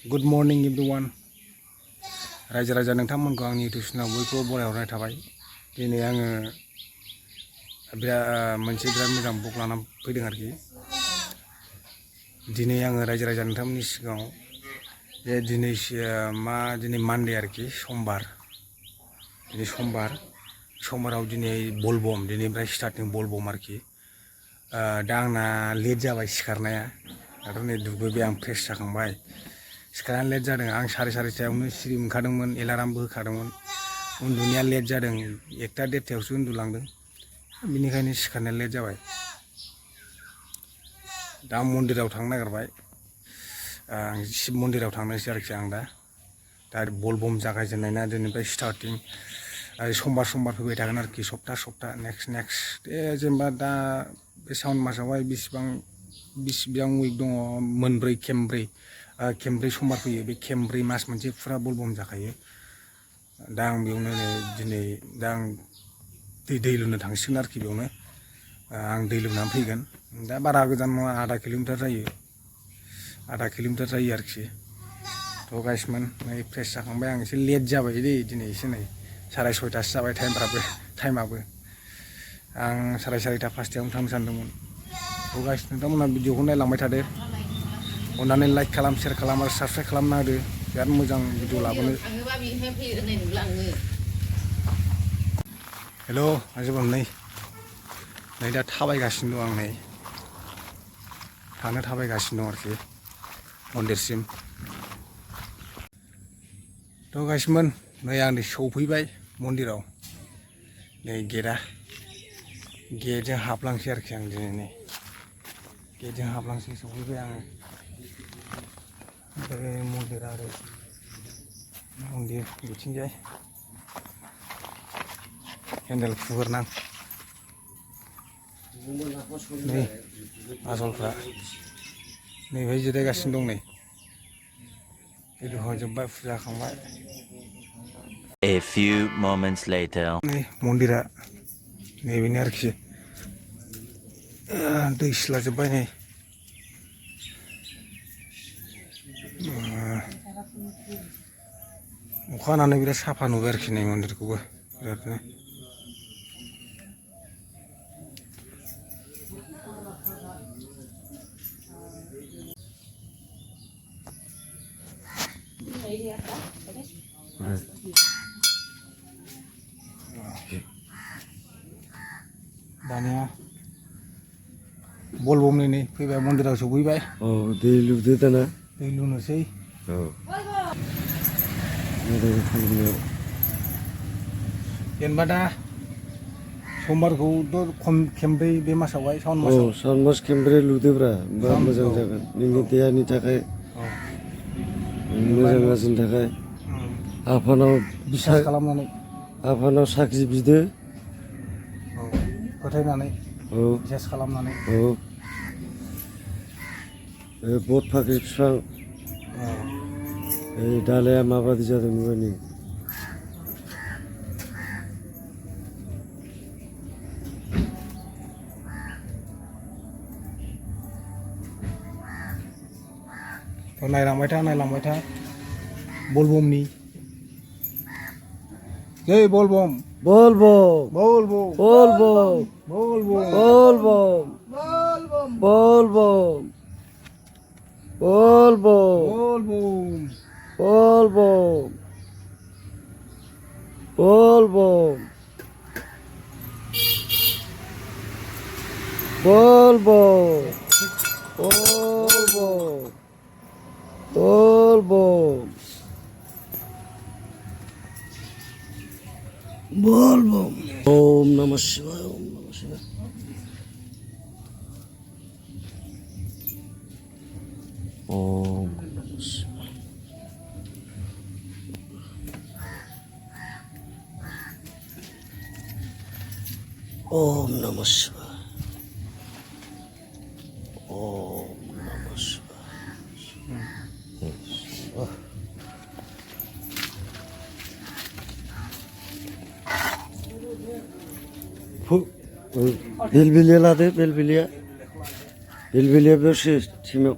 Good morning everyone. रायजो राजा नोंथांमोनखौ आंनि इउटिउब चेनेलाव बयखौबो बरायहरनाय थाबाय। दिनै आङो मोनसे बिराद मोजां बुक लाना फैदों आरोखि। दिनै आङो रायजो राजा नोंथांमोननि सिगाङाव जे दिनै मानडे आरोखि समबार। दिनै समबाराव दिनै बलबम दिनैनिफ्राय स्टार्टिं बलबम आरोखि। दा आंना लेट जाबाय सिखारनाया। दाथ' नै दुगैबाय आं फ्रेस जाखांबाय। सिखारनाया लेट जादों। आं 4:30टायावनो सिरि मोनखादोंमोन, एलार्मबो होखादोंमोन। उन्दुनाया लेट जादों, 1टा-1:30टायावसो उन्दुलांदों। बिनिखायनो सिखारनाया लेट जाबाय। दा मन्दिराव थांनो नागिरबाय। शिब मन्दिराव थांनोसै आरोखि आं दा बलबम जागायजेननाय ना दिनैनिफ्राय स्टार्टिं। समबार फैबाय थागोन आरोखि सप्ता नेक्स्ट जेनेबा दा बे सावन मासावहाय बेसेबां उइक दङ, खेमब्रै समबार फैयो। बे खेमब्रै मास मोनसे फुरा बलबम जाखायो। दा आं बेयावनो दिनै आं दै लुनो थांसिगोन आरोखि। बेयावनो आं दै लुनानै फैगोन। दा बारा गोजान नङा, 1/2 किल'मिटार जायो आरोखि। थ' गाइसमोन नै फ्रेस जाखांबाय आं। एसे लेट जाबाय दिनै एसे नै 6:30टासो जाबाय टाइमाबो। आं 4:30 5टायावनो थांनो सानदोंमोन। थ' गाइस नोंथांमोनहा भिडिअखौ नायलांबाय थादो। अन्नानै लाइक खालाम, शेयार खालाम आरो साबस्क्राइब खालामना होदो। बिराद मोजां भिडिअ लाबोनो। हेल' आइजोफोर, नै दा थाबायगासिनो दं आं। थाबायगासिनो दं आरोखि मन्दिरसिम। थ' गाइसमोन नै आं सौफैबाय मन्दिराव। नै गेटजों हाबलांसै आरोखि आं दिनै गेटजों हाबलांसै। सौफैबाय आङो। बे मन्दिर बिथिंजाय केन्देल फुग्रोनां। नै आसलफ्रा नैबेहाय जिरायगासिनो दं। नै जोब्बाय, फुजा होखांबाय। A few moments later. नै मन्दिरा नैबेनो आरोखि। दै सिलाजोब्बाय नै। अखा हानानै बिराद साफा नुबाय आरोखि नै मन्दिरखौबो बिरादनो। दानिया बलबम नै फैबाय, मन्दिराव सौफैबाय। दै लुदो दाना। दै लुनोसै। जेनेबा दा समबारखौथ' खेमब्रै बे मासावहाय सावन मासाव। सावन मास खेमब्रै लुदोब्रा, होमबा मोजां जागोन नोंनि देहानि थाखाय, मोजां गाज्रिनि थाखाय। आफानाव बिसास खालामनानै, आफानाव साखि बिदो। फोथायनानै बिसास खालामनानै। बट फाख्रि बिफां दालाया माबादि जादों नुबाय नों? नायलांबाय था बलबमनि। जै बलबम बलबम बलबम बलबम बलबम बलबम बलबम बलबम बलबम बलबम बलबम बलबम बलबम बलबम। ओम नमः शिवाय, ओम नमः शिवाय। ओम नमः शिवाय। ओम नमः शिवाय। ओम नमः शिवाय। बेलबिलिया लादो, बेलबिलिया बेयावसो थिमाव।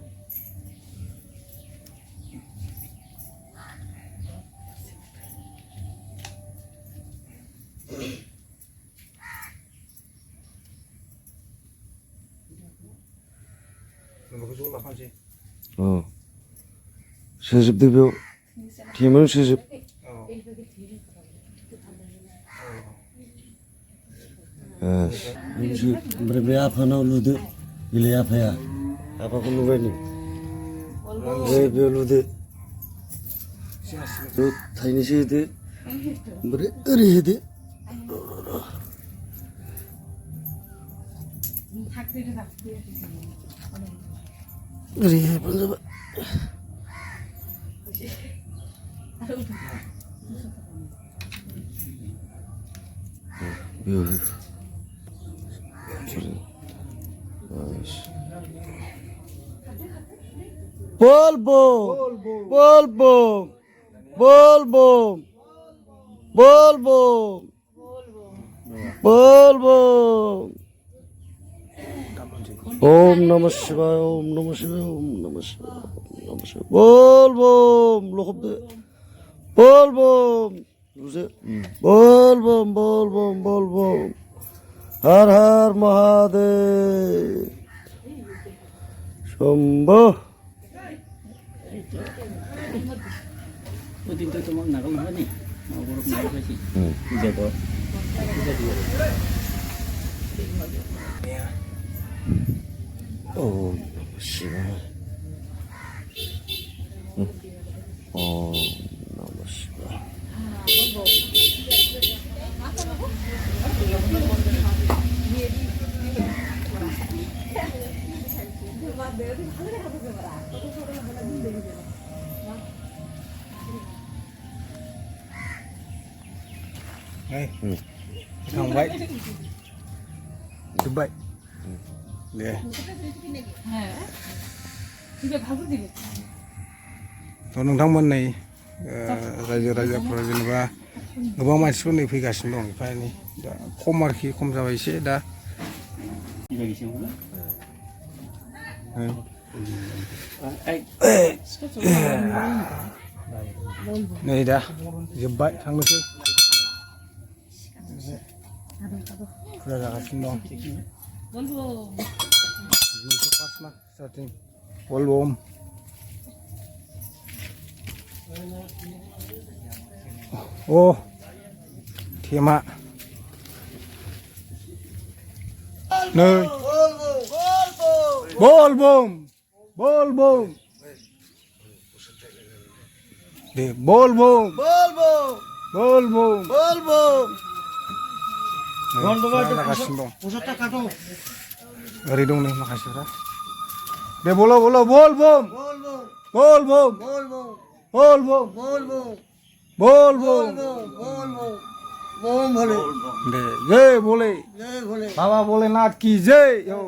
सोजोबदो बेयाव टेमावनो सोजोब ओमफ्राय बे आफानाव लुदो बिलाइ आफाया आफाखौ लुबाय नों ओमफ्राय बेयाव लुदो बेयाव थाइनैसो होदो ओमफ्राय ओरै होदो ओरै होबानो जाबाय बेयाव हो Bolbo, bolbo, bolbo, bolbo, bolbo. Om Namah Shivaya, Om Namah Shivaya, Om Namah Shivaya, Om Namah Shivaya. Bolbo, lokupde. Bolbo, bolbo, bolbo, bolbo. Har Har Mahadev. Shambho. Tin tôi mong nào không hết đi, mà vô lúc này phải chị. Giờ có. Om Namah Shivaya. Om Namah Shivaya. Đây, thằng vậy, thứ vậy, để, थ' नोंथांमोननि रायजो राजाफोरा जेनेबा गोबां मानसिफोर नै फैगासिनो दं एफा एनै दा खम आरोखि खम जाबाय एसे दा नै दा जोब्बाय थांनोसै फुजा जागासिनो दं फार्स्ट ना स्टार्टिं बलबम अ थेमा नै बलबम बलबम दे बलबम बलबम जागासिनो दं ओरै दं नै माखासेफ्रा दे बोलो बोलो बलबम बलबम बलबम बलबम दे जय भोले बाबा भोलेनाथ की जय हो।